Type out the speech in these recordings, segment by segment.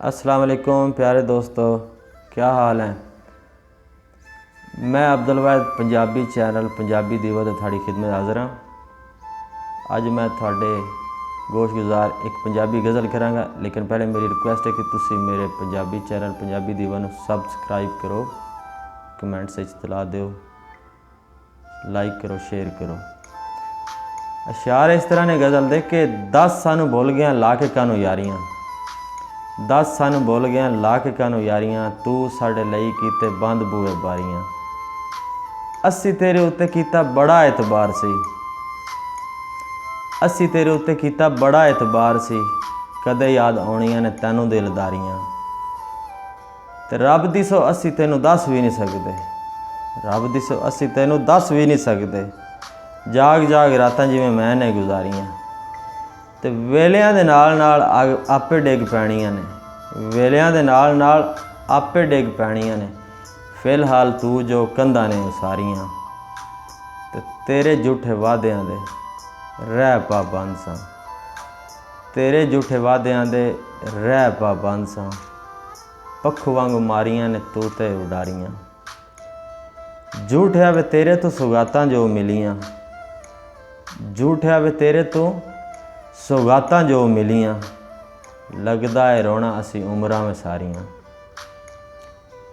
अस्सलाम वालेकुम प्यारे दोस्तों, क्या हाल है। मैं अब्दुल वाहिद पंजाबी चैनल पंजाबी दीवा ते थोड़ी खिदमत हाज़र हाँ। अज मैं थोड़े गोशगुजार एक पंजाबी गज़ल कराँगा, लेकिन पहले मेरी रिक्वेस्ट है कि तुसी मेरे पंजाबी चैनल पंजाबी दीवा नूं सबसक्राइब करो, कमेंट्स इतला दो, लाइक करो, शेयर करो। अशार इस तरह ने गज़ल दे के 10 सानू भुल गया ला के कानू यारियां, 10 सानू भुल गया ला के कानू यारियां, तू साडे लई कीते बंद बूए बारियां। असी तेरे उत्ते कीता बड़ा एतबार सी, असी तेरे उत्ते कीता बड़ा एतबार सी, कदे याद आउणियां ने तैनू दिलदारियां। ते रब दी सो असी तैनू दस भी नहीं सकदे, रब दी सो असी तैनू दस भी नहीं सकदे। जाग जाग रातां जिवें मैं ने गुजारियां, ते वेलियां दे नाल नाल आपे डिग पैणियां ने, वेलियां दे नाल नाल आपे डिग पैणियां ने। फिलहाल तू जो कंधां ने उसारियां, ते तेरे झूठे वादियां दे रह पाबंद सां, तेरे झूठे वादियां दे रह पाबंद सां। पक्खू वांगू मारियां ने तू ते उडारियां, झूठिया वे तेरे तो सुगातां जो मिलियां, झूठिया वे तेरे तो सौगातां जो मिलियां। लगदा है रोना असी उमरां में सारियां,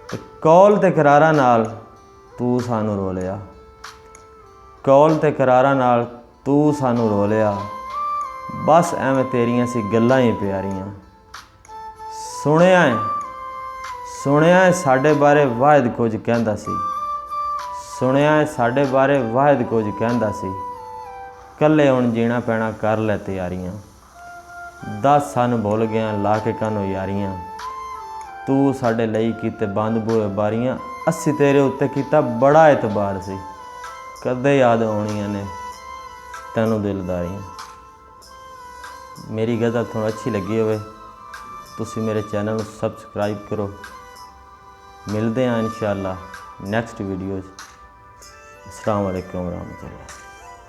ते कौल ते करारां नाल तू सानू रोलिया, कौल ते करारां नाल तू सानू रोलिया। बस एवें तेरियां सी गल्लां ही प्यारियां। सुनिया है साडे बारे वाहिद कुछ कहंदा सी, सुनिया है साडे बारे वाहिद कुछ कहंदा सी। कल्ले हुण जीना पैना कर लै तैयारियां, 10 सानू भुल गया ला के कानू यारियां, तू साडे लई कीते बंद बूए बारियां। असी तेरे उत्ते कीता बड़ा एतबार सी, कदे याद आउणियां ने तैनू दिलदारियां। मेरी गज़ल तुहानू अच्छी लगी होवे तुसी मेरे चैनल नूं सबसक्राइब करो। मिलदे हैं इंशाअल्लाह नैक्सट वीडियो। अस्सलाम वालेकुम रहमतुल्लाह।